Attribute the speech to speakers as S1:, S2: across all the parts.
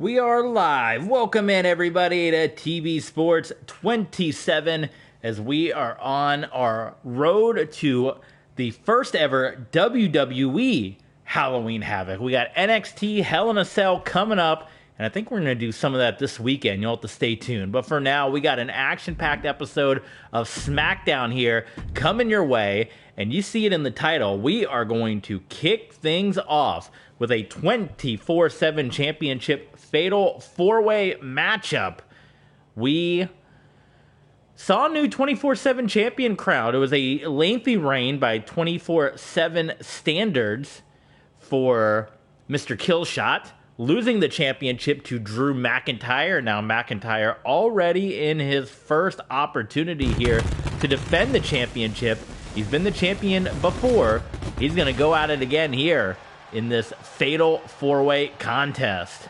S1: We are live. Welcome in, everybody, to TV Sports 27 as we are on our road to the first ever WWE Halloween Havoc. We got NXT Hell in a Cell coming up, and I think we're going to do some of that this weekend. You'll have to stay tuned. But for now, we got an action-packed episode of SmackDown here coming your way, and you see it in the title. We are going to kick things off with a 24/7 championship fatal four-way matchup. We saw a new 24/7 champion crowned. It was a lengthy reign by 24/7 standards for Mr. Killshot, losing the championship to Drew McIntyre. Now McIntyre already in his first opportunity here to defend the championship. He's been the champion before. He's going to go at it again here in this fatal four-way contest.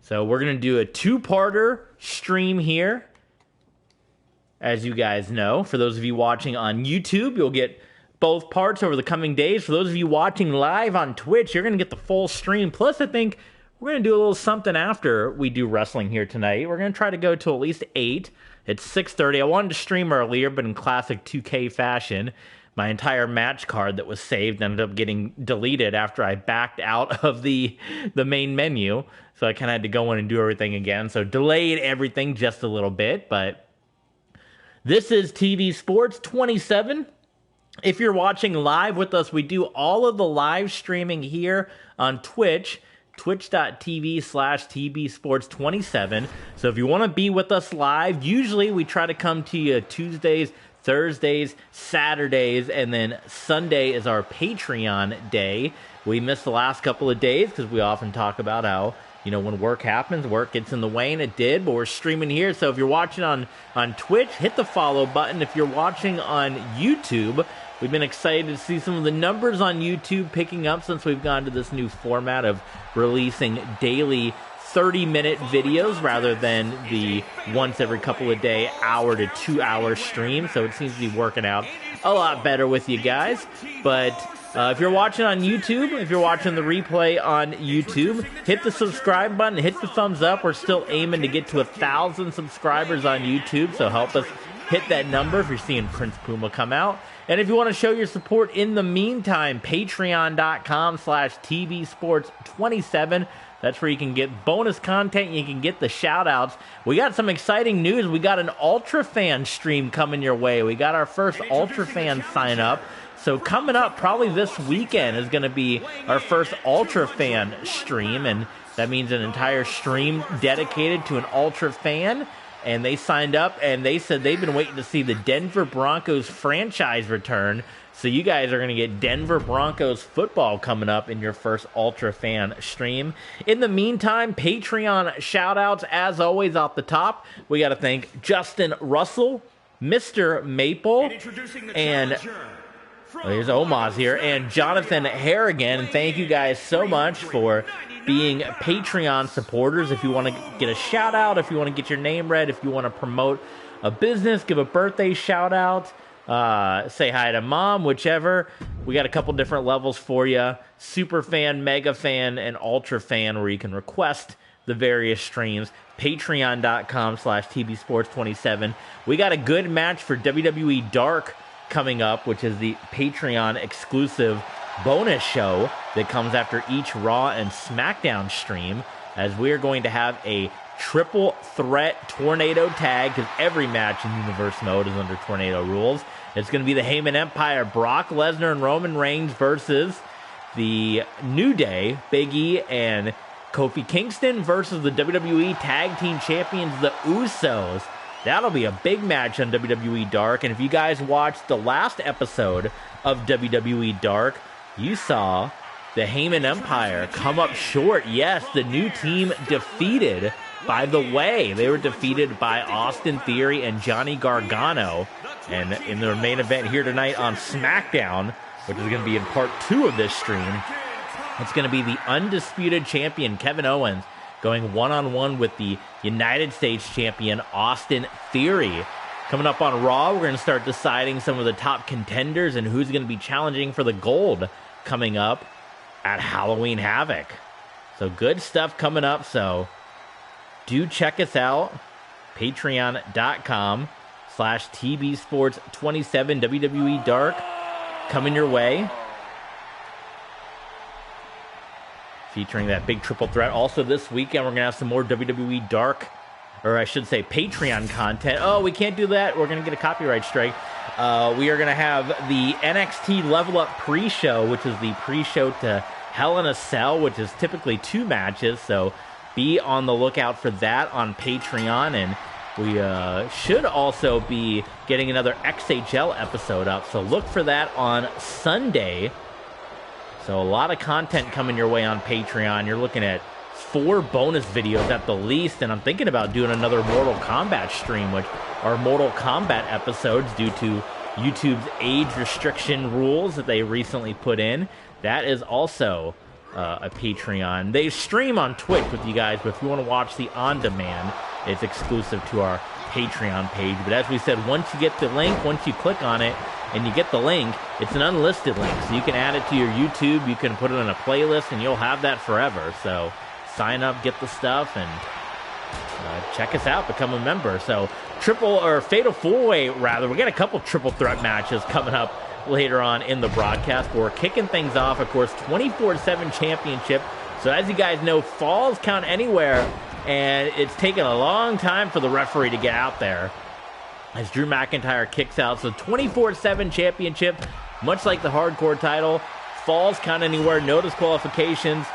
S1: So we're going to do a two-parter stream here, as you guys know. For those of you watching on YouTube, you'll get both parts over the coming days. For those of you watching live on Twitch, you're going to get the full stream. Plus, I think we're going to do a little something after we do wrestling here tonight. We're going to try to go to at least 8. It's 6:30. I wanted to stream earlier, but in classic 2K fashion, my entire match card that was saved ended up getting deleted after I backed out of the main menu. So I kind of had to go in and do everything again. So delayed everything just a little bit. But this is TV Sports 27. If you're watching live with us, we do all of the live streaming here on Twitch, twitch.tv/tvsports27. So if you want to be with us live, usually we try to come to you Tuesdays, Thursdays, Saturdays, and then Sunday is our Patreon day. We missed the last couple of days because we often talk about how, you know, when work happens, work gets in the way, and it did, but we're streaming here. So if you're watching on Twitch, hit the follow button. If you're watching on YouTube, we've been excited to see some of the numbers on YouTube picking up since we've gone to this new format of releasing daily 30-minute videos rather than the once every couple of day, hour to 2 hour stream. So it seems to be working out a lot better with you guys. But if you're watching on YouTube, if you're watching the replay on YouTube, hit the subscribe button, hit the thumbs up. We're still aiming to get to 1,000 subscribers on YouTube, so help us hit that number if you're seeing Prince Puma come out. And if you want to show your support in the meantime, patreon.com/tvsports27. That's where you can get bonus content. You can get the shout-outs. We got some exciting news. We got an Ultra Fan stream coming your way. We got our first Ultra Fan sign-up. So coming up probably this weekend is going to be our first Ultra Fan stream. And that means an entire stream dedicated to an Ultra Fan. And they signed up, and they said they've been waiting to see the Denver Broncos franchise return. So you guys are going to get Denver Broncos football coming up in your first Ultra Fan stream. In the meantime, Patreon shout-outs, as always, off the top. We got to thank Justin Russell, Mr. Maple, and there's Omaz here, and Jonathan Harrigan. And thank you guys so much for being Patreon supporters. If you want to get a shout-out, if you want to get your name read, if you want to promote a business, give a birthday shout-out, say hi to mom, whichever. We got a couple different levels for you. Super fan, mega fan, and ultra fan, where you can request the various streams. Patreon.com/tvsports27. We got a good match for WWE Dark coming up, which is the Patreon exclusive bonus show that comes after each Raw and SmackDown stream, as we are going to have a triple threat tornado tag, because every match in Universe Mode is under tornado rules. It's going to be the Heyman Empire, Brock Lesnar and Roman Reigns versus the New Day, Big E and Kofi Kingston, versus the WWE Tag Team Champions, the Usos. That'll be a big match on WWE Dark. And if you guys watched the last episode of WWE Dark, you saw the Heyman Empire come up short. Yes, the new team defeated By the way, they were defeated by Austin Theory and Johnny Gargano. And in their main event here tonight on SmackDown, which is going to be in part 2 of this stream, it's going to be the undisputed champion Kevin Owens going one-on-one with the United States champion Austin Theory. Coming up on Raw, we're going to start deciding some of the top contenders and who's going to be challenging for the gold coming up at Halloween Havoc. So good stuff coming up, so do check us out. Patreon.com/TBSports27 WWE Dark coming your way. Featuring that big triple threat. Also this weekend, we're going to have some more WWE Dark, or I should say Patreon content. Oh, we can't do that. We're going to get a copyright strike. We are going to have the NXT Level Up pre-show, which is the pre-show to Hell in a Cell, which is typically 2 matches. So be on the lookout for that on Patreon. And we should also be getting another XHL episode up. So look for that on Sunday. So a lot of content coming your way on Patreon. You're looking at 4 bonus videos at the least, and I'm thinking about doing another Mortal Kombat stream, which are Mortal Kombat episodes due to YouTube's age restriction rules that they recently put in. That is also a Patreon. They stream on Twitch with you guys, but if you want to watch the on-demand, it's exclusive to our Patreon page. But as we said, once you get the link, once you click on it, and you get the link, it's an unlisted link, so you can add it to your YouTube, you can put it in a playlist, and you'll have that forever. So sign up, get the stuff, and check us out, become a member. So Fatal 4-Way, rather, we got a couple triple threat matches coming up later on in the broadcast, but we're kicking things off, of course, 24/7 championship. So as you guys know, falls count anywhere, and it's taken a long time for the referee to get out there as Drew McIntyre kicks out. So 24/7 championship, much like the hardcore title, falls count anywhere, no disqualifications,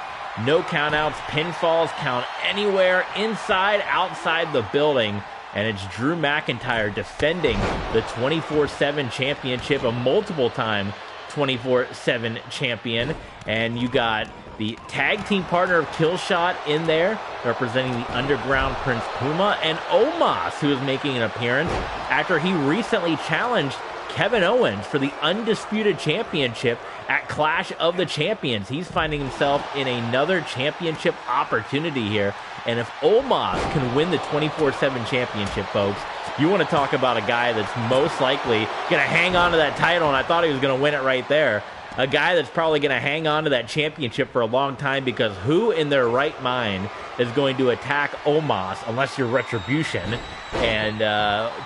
S1: no countouts, pinfalls count anywhere, inside, outside the building. And it's Drew McIntyre defending the 24/7 championship, a multiple-time 24/7 champion. And you got the tag team partner of Killshot in there, representing the Underground Prince Puma, and Omos, who is making an appearance after he recently challenged Kevin Owens for the Undisputed Championship at Clash of the Champions. He's finding himself in another championship opportunity here. And if Omos can win the 24/7 championship, folks, you want to talk about a guy that's most likely going to hang on to that title, and I thought he was going to win it right there. A guy that's probably going to hang on to that championship for a long time, because who in their right mind is going to attack Omos, unless you're Retribution, and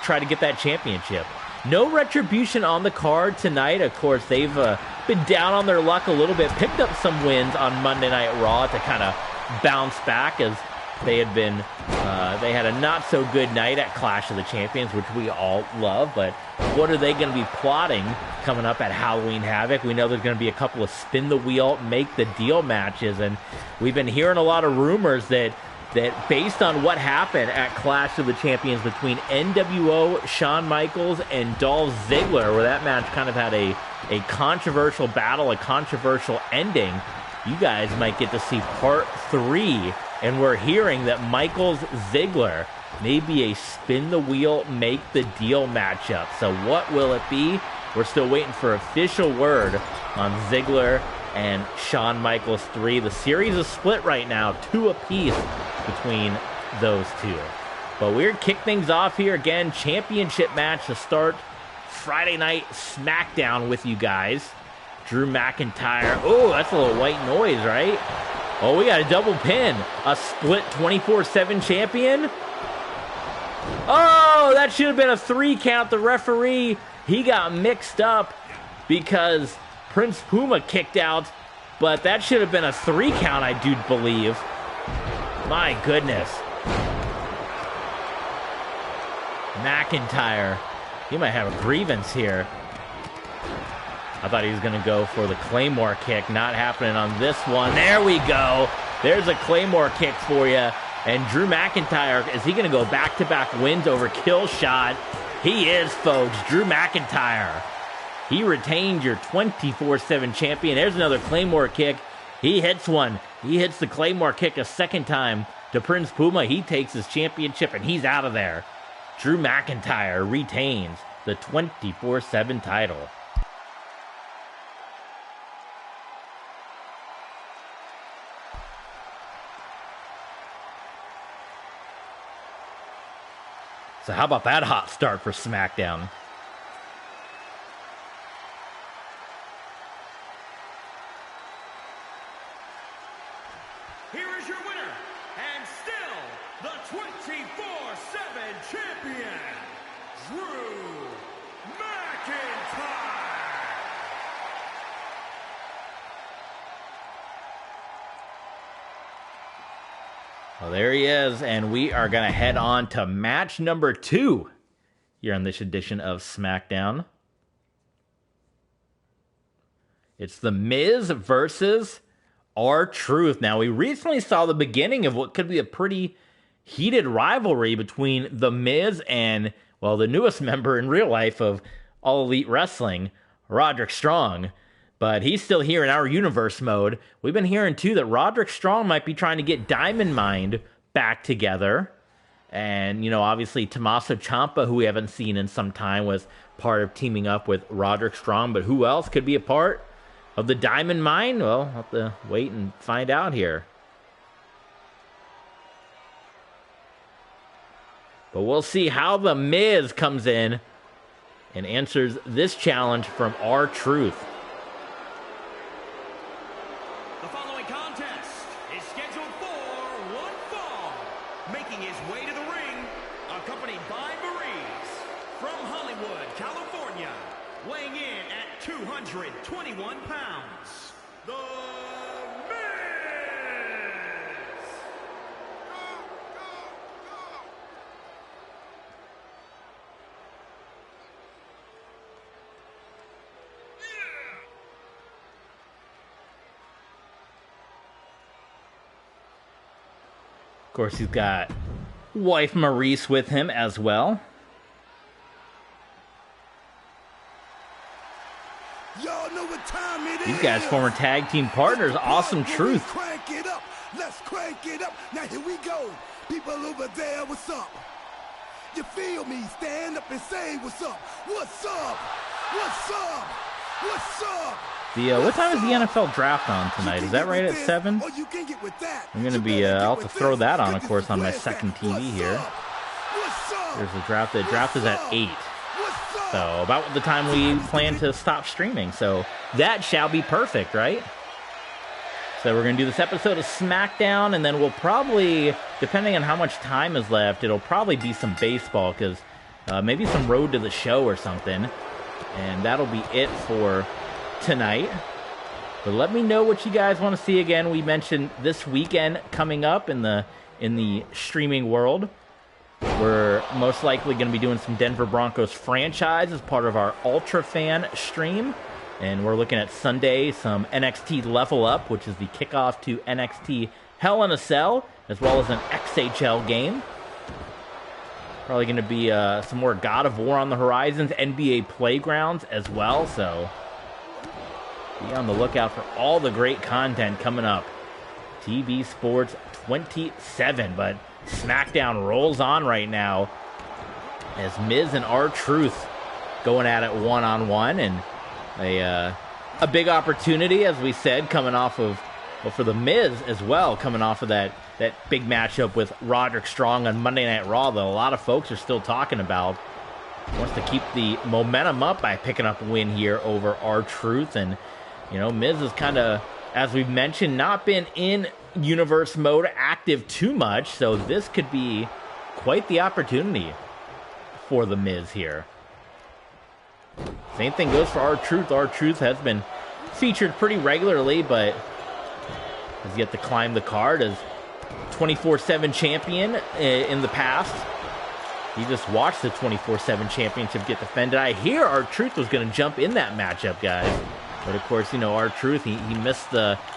S1: try to get that championship? No Retribution on the card tonight. Of course, they've been down on their luck a little bit, picked up some wins on Monday Night Raw to kind of bounce back, as they had been, they had a not-so-good night at Clash of the Champions, which we all love. But what are they going to be plotting coming up at Halloween Havoc? We know there's going to be a couple of spin-the-wheel, make-the-deal matches, and we've been hearing a lot of rumors that based on what happened at Clash of the Champions between NWO, Shawn Michaels, and Dolph Ziggler, where that match kind of had a controversial battle, a controversial ending, you guys might get to see part 3. And we're hearing that Michaels-Ziggler may be a spin-the-wheel, make-the-deal matchup. So what will it be? We're still waiting for official word on Ziggler and Shawn Michaels 3. The series is split right now, 2 apiece between those two. But we're going to kick things off here again. Championship match to start Friday Night SmackDown with you guys. Drew McIntyre. Oh, that's a little white noise, right? Oh, we got a double pin. A split 24/7 champion. Oh, that should have been a 3 count. The referee, he got mixed up because Prince Puma kicked out, but that should have been a 3 count, I do believe. My goodness. McIntyre, he might have a grievance here. I thought he was going to go for the Claymore kick. Not happening on this one. There we go. There's a Claymore kick for you. And Drew McIntyre, is he going to go back-to-back wins over Killshot? He is, folks. Drew McIntyre. He retained your 24/7 champion. There's another Claymore kick. He hits one. He hits the Claymore kick a second time to Prince Puma. He takes his championship, and he's out of there. Drew McIntyre retains the 24/7 title. So how about that hot start for SmackDown?
S2: Here is your winner, and still the 24/7 champion, Drew McIntyre.
S1: Well, there he is, and we are going to head on to match number 2 here on this edition of SmackDown. It's The Miz versus R-Truth. Now, we recently saw the beginning of what could be a pretty heated rivalry between The Miz and, well, the newest member in real life of All Elite Wrestling, Roderick Strong. But he's still here in our universe mode. We've been hearing, too, that Roderick Strong might be trying to get Diamond Mine back together. And, you know, obviously Tommaso Ciampa, who we haven't seen in some time, was part of teaming up with Roderick Strong. But who else could be a part of the Diamond Mine? Well, we'll have to wait and find out here. But we'll see how The Miz comes in and answers this challenge from R-Truth.
S2: The following contest is scheduled for one fall. Making his way to the ring, accompanied by Maurice, from Hollywood, California, weighing in at 221 pounds, The Miz!
S1: Of course, he's got wife Maurice with him as well.
S3: Y'all know what time it
S1: These guys, former tag team partners, Awesome Truth.
S3: Crank it up. Let's crank it up. Now here we go. People over there, what's up? You feel me? Stand up and say what's up. What's up? What's up? What's up?
S1: What time is the NFL draft on tonight? Is that right at 7? I'm going to be, I'll have to throw that on, of course, on my second TV here. There's the draft. The draft is at 8. So about the time we plan to stop streaming. So that shall be perfect, right? So we're going to do this episode of SmackDown, and then we'll probably, depending on how much time is left, it'll probably be some baseball, because maybe some Road to the Show or something. And that'll be it for tonight. But let me know what you guys want to see. Again, we mentioned this weekend coming up in the streaming world. We're most likely going to be doing some Denver Broncos franchise as part of our Ultra Fan stream. And we're looking at Sunday, some NXT Level Up, which is the kickoff to NXT Hell in a Cell, as well as an XHL game. Probably going to be some more God of War on the horizons, NBA Playgrounds as well. So be on the lookout for all the great content coming up. TV Sports 27, but SmackDown rolls on right now as Miz and R-Truth going at it one-on-one, and a big opportunity, as we said, coming off of, well, for the Miz as well, coming off of that big matchup with Roderick Strong on Monday Night Raw that a lot of folks are still talking about. Wants to keep the momentum up by picking up a win here over R-Truth. And, you know, Miz has kind of, as we've mentioned, not been in universe mode active too much, so this could be quite the opportunity for the Miz here. Same thing goes for R-Truth. R-Truth has been featured pretty regularly, but has yet to climb the card as 24/7 champion in the past. He just watched the 24/7 championship get defended. I hear R-Truth was going to jump in that matchup, guys. But of course, you know, R-Truth, he missed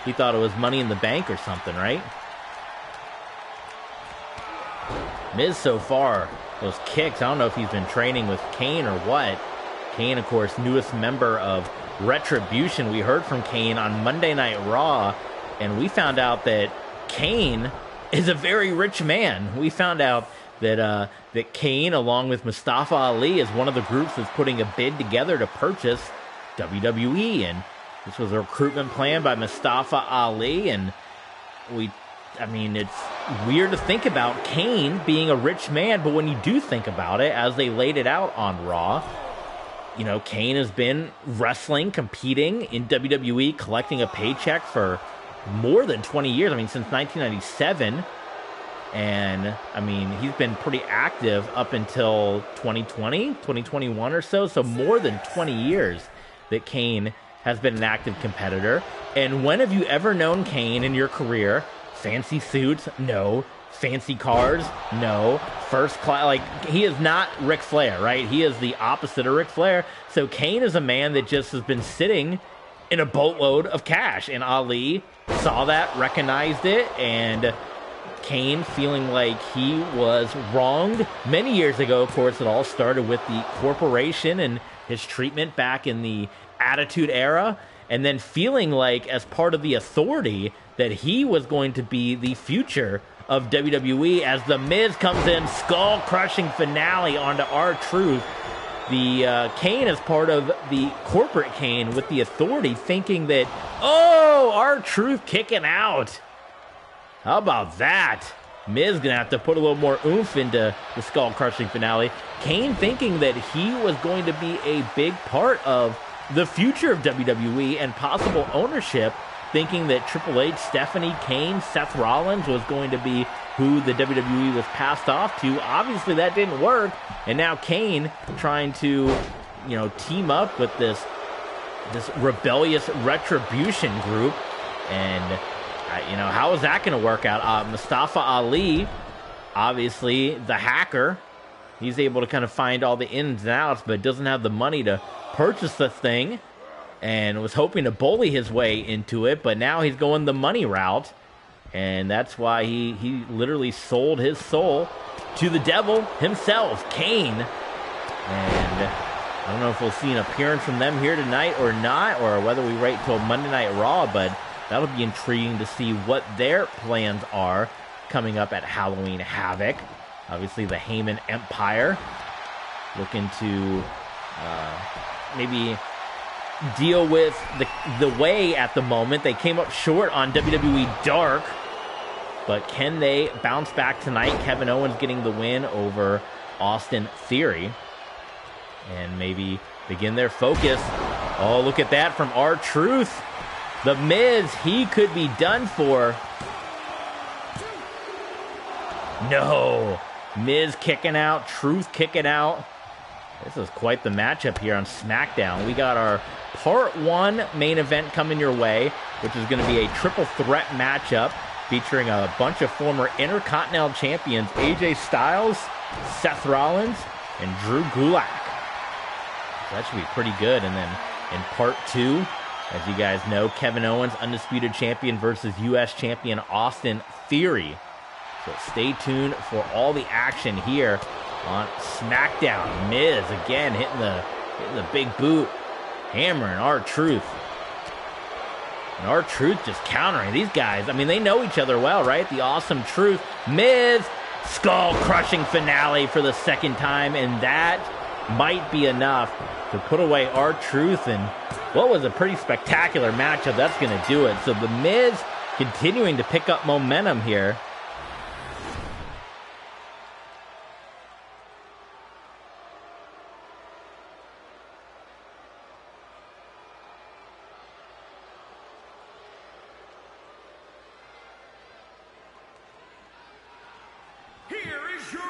S1: he thought it was Money in the Bank or something, right? Miz so far, those kicks, I don't know if he's been training with Kane or what. Kane, of course, newest member of Retribution. We heard from Kane on Monday Night Raw, and we found out that Kane is a very rich man. We found out that that Kane, along with Mustafa Ali, is one of the groups that's putting a bid together to purchase WWE, and this was a recruitment plan by Mustafa Ali, and I mean, it's weird to think about Kane being a rich man, but when you do think about it, as they laid it out on Raw, you know, Kane has been wrestling, competing in WWE, collecting a paycheck for more than 20 years. I mean, since 1997. And, I mean, he's been pretty active up until 2020, 2021 or so. So more than 20 years that Kane has been an active competitor. And when have you ever known Kane in your career? Fancy suits? No. Fancy cars? No. First class? Like, he is not Ric Flair, right? He is the opposite of Ric Flair. So Kane is a man that just has been sitting in a boatload of cash. And Ali saw that, recognized it, and Kane feeling like he was wronged many years ago. Of course, it all started with the corporation and his treatment back in the Attitude Era, and then feeling like, as part of the authority, that he was going to be the future of WWE as The Miz comes in, skull-crushing finale onto R-Truth. The Kane is part of the corporate Kane with the authority, thinking that, oh, R-Truth kicking out. How about that? Miz gonna have to put a little more oomph into the skull-crushing finale. Kane thinking that he was going to be a big part of the future of WWE and possible ownership, thinking that Triple H, Stephanie, Kane, Seth Rollins was going to be who the WWE was passed off to. Obviously, that didn't work, and now Kane trying to, you know, team up with this rebellious retribution group, and you know, how is that going to work out? Mustafa Ali, obviously the hacker, he's able to kind of find all the ins and outs, but doesn't have the money to purchase the thing, and was hoping to bully his way into it, but now he's going the money route, and that's why he literally sold his soul to the devil himself, Kane. And I don't know if we'll see an appearance from them here tonight or not, or whether we wait till Monday Night Raw, but that'll be intriguing to see what their plans are coming up at Halloween Havoc. Obviously, the Heyman Empire looking to maybe deal with the way at the moment. They came up short on WWE Dark, but can they bounce back tonight? Kevin Owens getting the win over Austin Theory, and maybe begin their focus. Oh, look at that from R-Truth. The Miz, he could be done for. No. Miz kicking out, Truth kicking out. This is quite the matchup here on SmackDown. We got our Part 1 main event coming your way, which is going to be a triple threat matchup featuring a bunch of former Intercontinental Champions AJ Styles, Seth Rollins, and Drew Gulak. That should be pretty good. And then in Part 2, as you guys know, Kevin Owens, Undisputed Champion versus U.S. Champion Austin Theory. So stay tuned for all the action here on SmackDown. Miz, again, hitting the big boot, hammering R-Truth. And R-Truth just countering these guys. I mean, they know each other well, right? The Awesome Truth. Miz, skull-crushing finale for the second time, and that might be enough to put away R-Truth, and what was a pretty spectacular matchup. That's going to do it. So the Miz continuing to pick up momentum here.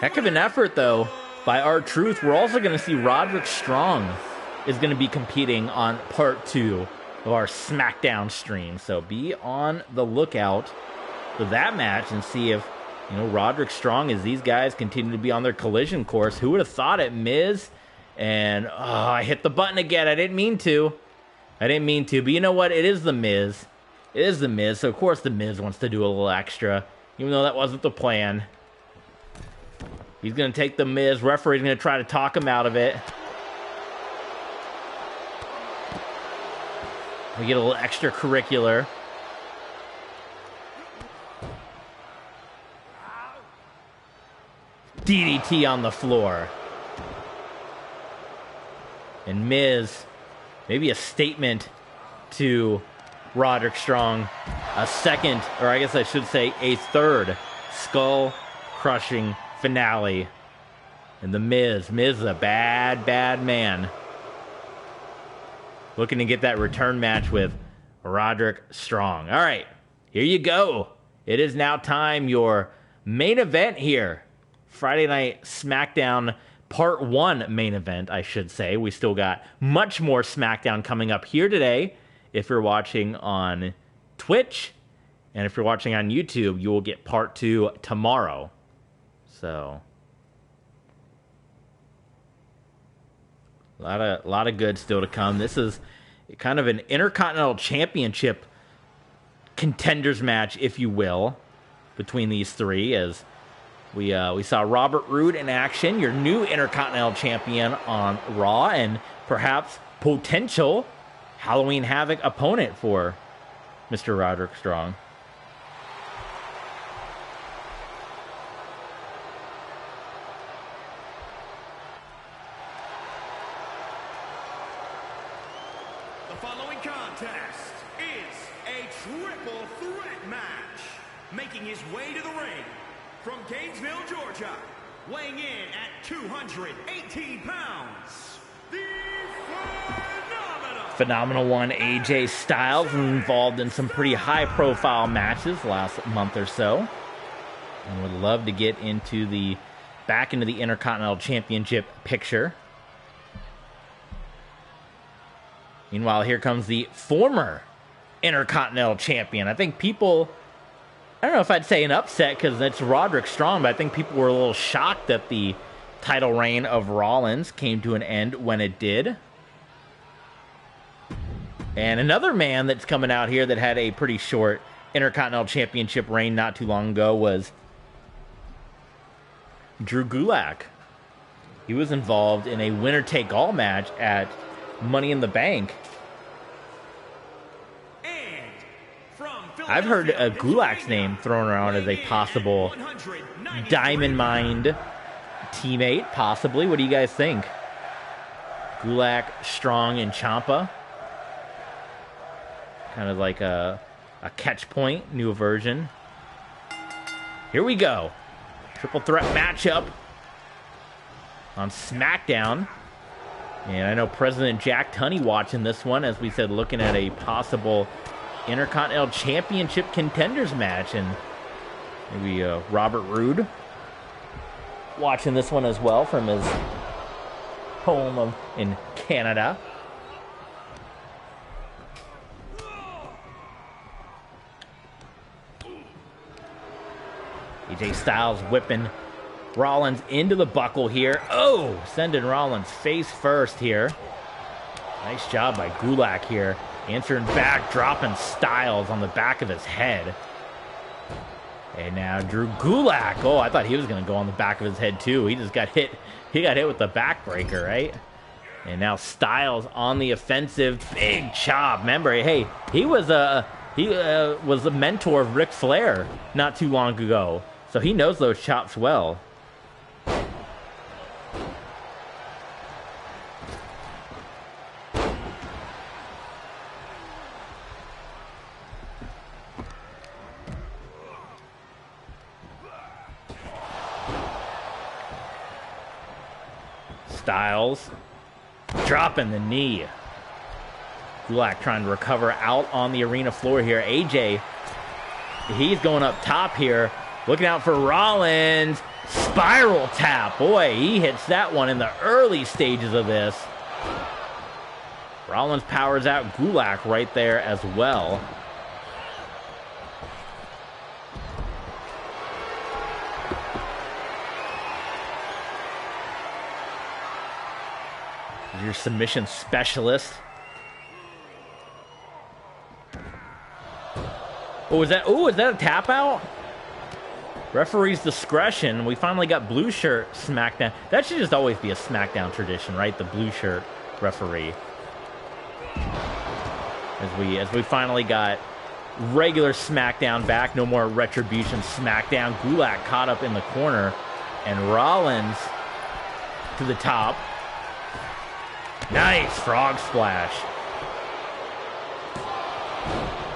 S1: Heck of an effort, though, by R-Truth. We're also going to see Roderick Strong is going to be competing on Part 2 of our SmackDown stream. So be on the lookout for that match and see if, you know, Roderick Strong, as these guys continue to be on their collision course. Who would have thought it? Miz, and I hit the button again. I didn't mean to. But you know what? It is the Miz. It is the Miz. So, of course, the Miz wants to do a little extra, even though that wasn't the plan. He's going to take the Miz. Referee's going to try to talk him out of it. We get a little extracurricular. DDT on the floor. And Miz, maybe a statement to Roderick Strong. A second, or I guess I should say a third, skull-crushing finale. And the Miz is a bad, bad man. Looking to get that return match with Roderick Strong. All right, here you go. It is now time, your main event here. Friday Night SmackDown Part 1 main event, I should say. We still got much more SmackDown coming up here today. If you're watching on Twitch, and if you're watching on YouTube, you will get Part 2 tomorrow. So, a lot of good still to come. This is kind of an Intercontinental Championship contenders match, if you will, between these three, as we saw Robert Roode in action, your new Intercontinental Champion on Raw, and perhaps potential Halloween Havoc opponent for Mr. Roderick Strong.
S2: The following contest is a triple threat match. Making his way to the ring from Gainesville, Georgia, weighing in at 218 pounds, the
S1: Phenomenal One AJ Styles, involved in some pretty high-profile matches last month or so, and would love to get back into the Intercontinental Championship picture. Meanwhile, here comes the former Intercontinental Champion. I think people, I don't know if I'd say an upset because it's Roderick Strong, but I think people were a little shocked that the title reign of Rollins came to an end when it did. And another man that's coming out here that had a pretty short Intercontinental Championship reign not too long ago was Drew Gulak. He was involved in a winner-take-all match at Money in the Bank. I've heard Gulak's name thrown around as a possible Diamond Mine teammate, possibly. What do you guys think? Gulak, Strong, and Ciampa. Kind of like a catch point, new version. Here we go. Triple threat matchup on SmackDown. And I know President Jack Tunney watching this one, as we said, looking at a possible Intercontinental Championship contenders match. And maybe Robert Roode watching this one as well from his home in Canada. AJ Styles whipping Rollins into the buckle here. Oh, sending Rollins face first here. Nice job by Gulak here. Answering back, dropping Styles on the back of his head. And now Drew Gulak. Oh, I thought he was going to go on the back of his head too. He just got hit. He got hit with the backbreaker, right? And now Styles on the offensive. Big chop. Remember, hey, he was a mentor of Ric Flair not too long ago. So he knows those chops well. Styles dropping the knee. Gulak trying to recover out on the arena floor here. AJ, he's going up top here. Looking out for Rollins. Spiral tap. Boy, he hits that one in the early stages of this. Rollins powers out Gulak right there as well. Your submission specialist. Oh, is that a tap out? Referee's discretion. We finally got blue shirt SmackDown. That should just always be a SmackDown tradition, right? The blue shirt referee. As we finally got regular SmackDown back. No more Retribution SmackDown. Gulak caught up in the corner. And Rollins to the top. Nice frog splash.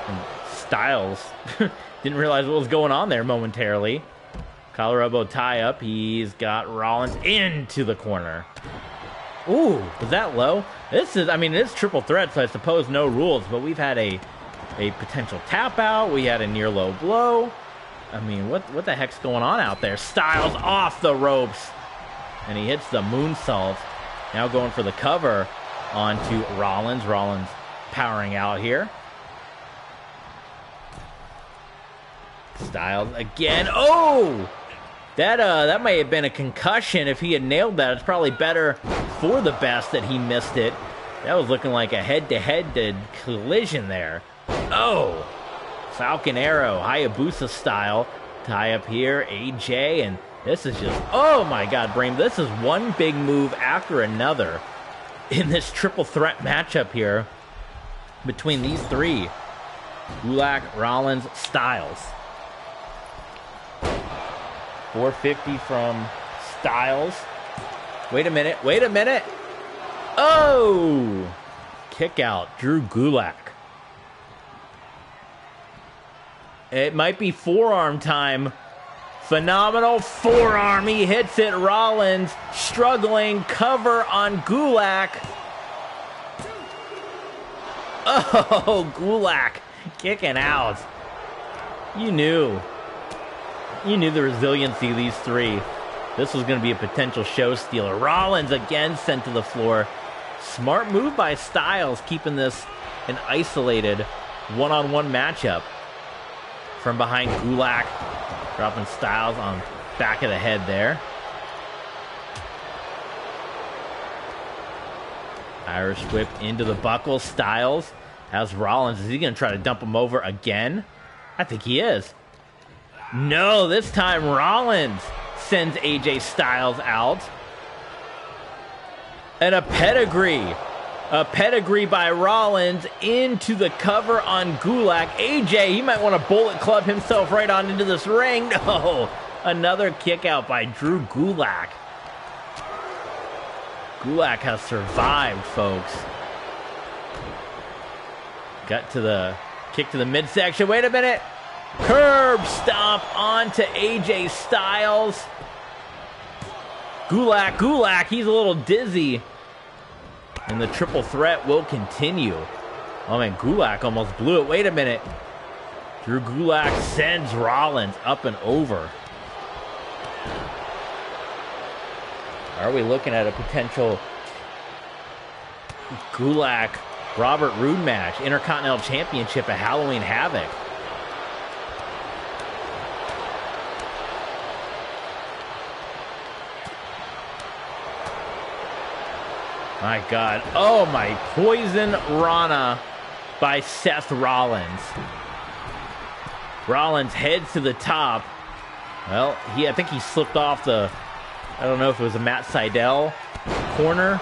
S1: And Styles didn't realize what was going on there momentarily. Collar elbow tie up. He's got Rollins into the corner. Ooh, was that low? This is, I mean, it's triple threat, so I suppose no rules, but we've had a potential tap out. We had a near low blow. I mean, what the heck's going on out there? Styles off the ropes. And he hits the moonsault. Now going for the cover onto Rollins. Rollins powering out here. Styles again. Oh! That may have been a concussion. If he had nailed that, it's probably better for the best that he missed it. That was looking like a head-to-head collision there. Oh! Falcon Arrow, Hayabusa style. Tie up here, AJ, and this is just, oh my God, Brain. This is one big move after another in this triple threat matchup here between these three. Gulak, Rollins, Styles. 450 from Styles. Wait a minute. Oh! Kick out, Drew Gulak. It might be forearm time. Phenomenal forearm. He hits it. Rollins struggling. Cover on Gulak. Oh, Gulak kicking out. You knew the resiliency of these three. This was going to be a potential show stealer. Rollins again sent to the floor. Smart move by Styles, keeping this an isolated one-on-one matchup. From behind, Gulak dropping Styles on back of the head there. Irish whip into the buckle. Styles has Rollins. Is he going to try to dump him over again? I think he is. No, this time Rollins sends AJ Styles out. And a pedigree. A pedigree by Rollins into the cover on Gulak. AJ, he might want to bullet club himself right on into this ring. No, another kick out by Drew Gulak. Gulak has survived, folks. Got to the kick to the midsection. Wait a minute. Curb stomp onto AJ Styles. Gulak, he's a little dizzy. And the triple threat will continue. Oh man, Gulak almost blew it. Wait a minute. Drew Gulak sends Rollins up and over. Are we looking at a potential Gulak Robert Roode match? Intercontinental Championship at Halloween Havoc. My God. Oh, my Poison Rana by Seth Rollins. Rollins heads to the top. Well, I think he slipped off I don't know if it was a Matt Sydal corner,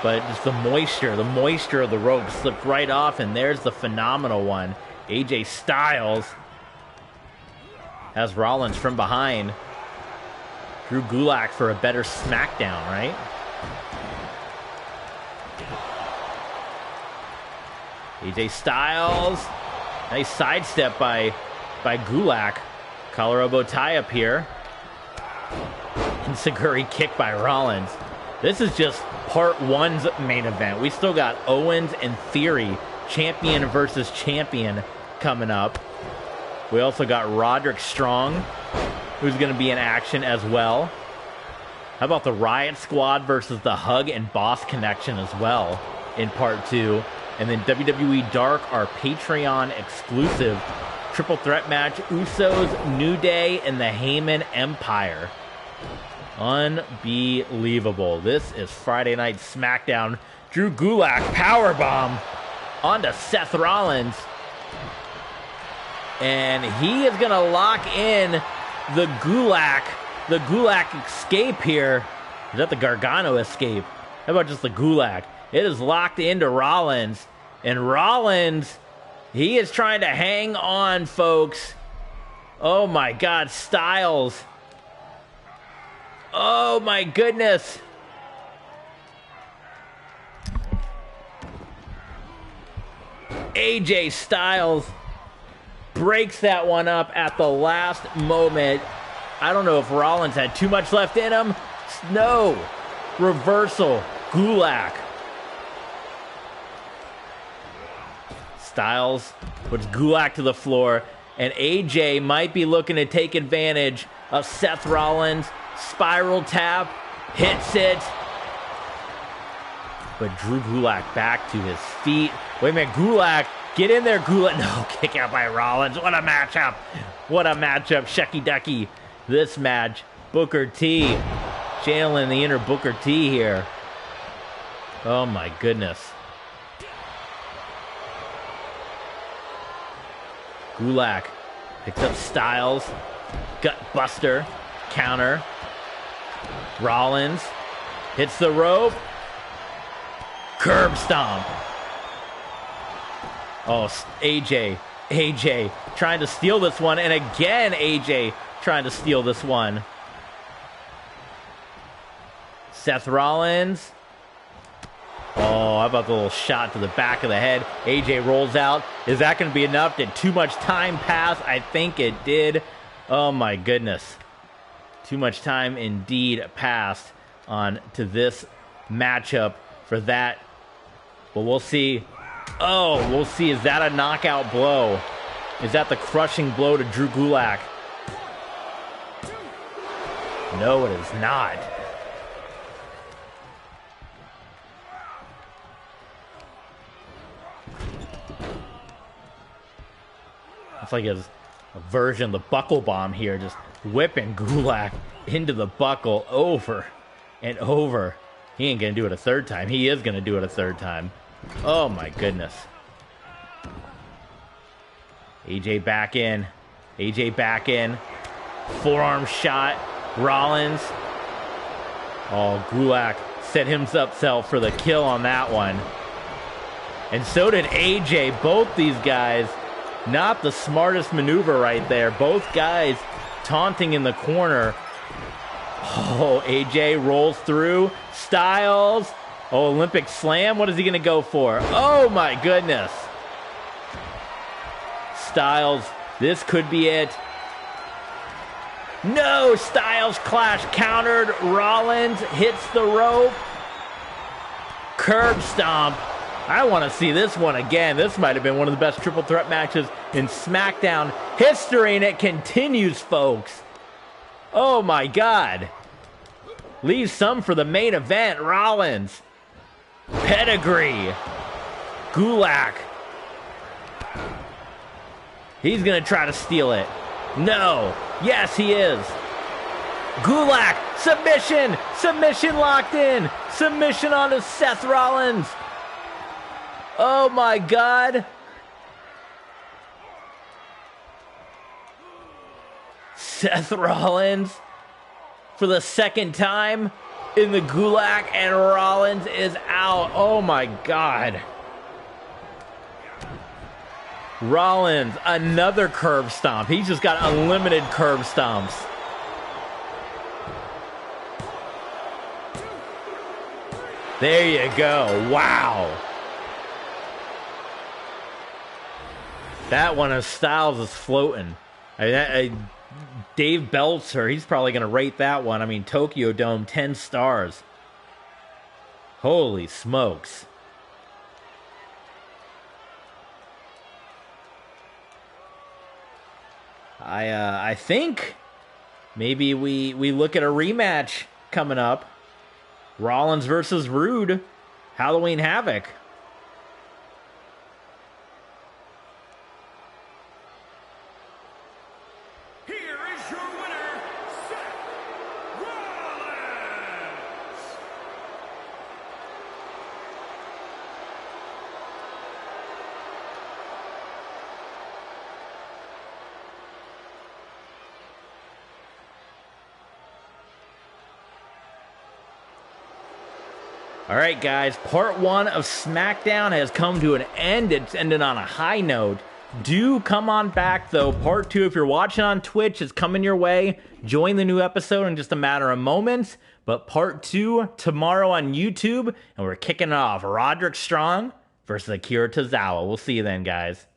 S1: but just the moisture of the rope slipped right off, and there's the phenomenal one. AJ Styles has Rollins from behind. Drew Gulak for a better smackdown, right? AJ Styles. Nice sidestep by Gulak. Collar elbow tie up here. Enziguri kick by Rollins. This is just part one's main event. We still got Owens and Theory, champion versus champion, coming up. We also got Roderick Strong, who's going to be in action as well. How about the Riot Squad versus the Hug and Boss Connection as well in part two? And then WWE Dark, our Patreon exclusive triple threat match. Usos, New Day, and the Heyman Empire. Unbelievable. This is Friday Night SmackDown. Drew Gulak powerbomb onto Seth Rollins. And he is going to lock in the Gulak escape here. Is that the Gargano escape? How about just the Gulak? It is locked into Rollins. And Rollins, he is trying to hang on, folks. Oh my God, Styles. Oh my goodness. AJ Styles breaks that one up at the last moment. I don't know if Rollins had too much left in him. No. Reversal. Gulak. Styles puts Gulak to the floor, and AJ might be looking to take advantage of Seth Rollins. Spiral tap. Hits it. But Drew Gulak back to his feet. Wait a minute, Gulak. Get in there, Gulak. No, kick out by Rollins. What a matchup. What a matchup. Shucky Ducky. This match. Booker T. Channeling the inner Booker T here. Oh, my goodness. Gulak picks up Styles. Gut buster. Counter. Rollins hits the rope. Curb stomp. Oh, AJ trying to steal this one. And again, AJ trying to steal this one. Seth Rollins. Oh, how about the little shot to the back of the head? AJ rolls out. Is that going to be enough? Did too much time pass? I think it did. Oh, my goodness. Too much time indeed passed on to this matchup for that. But we'll see. Oh, we'll see. Is that a knockout blow? Is that the crushing blow to Drew Gulak? No, it is not. It's like a version of the buckle bomb here, just whipping Gulak into the buckle over and over. He ain't going to do it a third time. He is going to do it a third time. Oh, my goodness. AJ back in. AJ back in. Forearm shot. Rollins. Oh, Gulak set himself for the kill on that one. And so did AJ. Both these guys, not the smartest maneuver right there. Both guys taunting in the corner. Oh, AJ rolls through. Styles. Oh, Olympic slam. What is he going to go for? Oh, my goodness. Styles. This could be it. No, Styles clash countered. Rollins hits the rope. Curb stomp. I want to see this one again. This might have been one of the best triple threat matches in SmackDown history, and it continues, folks. Oh, my God. Leave some for the main event. Rollins. Pedigree. Gulak. He's going to try to steal it. No. Yes, he is. Gulak. Submission. Submission locked in. Submission onto Seth Rollins. Oh, my God. Seth Rollins for the second time in the Gulak, and Rollins is out. Oh, my God. Rollins, another curb stomp. He's just got unlimited curb stomps. There you go. Wow. That one of Styles is floating. Dave Belzer, he's probably going to rate that one. I mean, Tokyo Dome, 10 stars. Holy smokes. I think maybe we look at a rematch coming up. Rollins versus Rude, Halloween Havoc.
S2: Here is your winner, Seth Rollins.
S1: All right, guys, part one of SmackDown has come to an end. It's ended on a high note. Do come on back, though. Part 2, if you're watching on Twitch, is coming your way. Join the new episode in just a matter of moments. But part 2 tomorrow on YouTube, and we're kicking it off. Roderick Strong versus Akira Tozawa. We'll see you then, guys.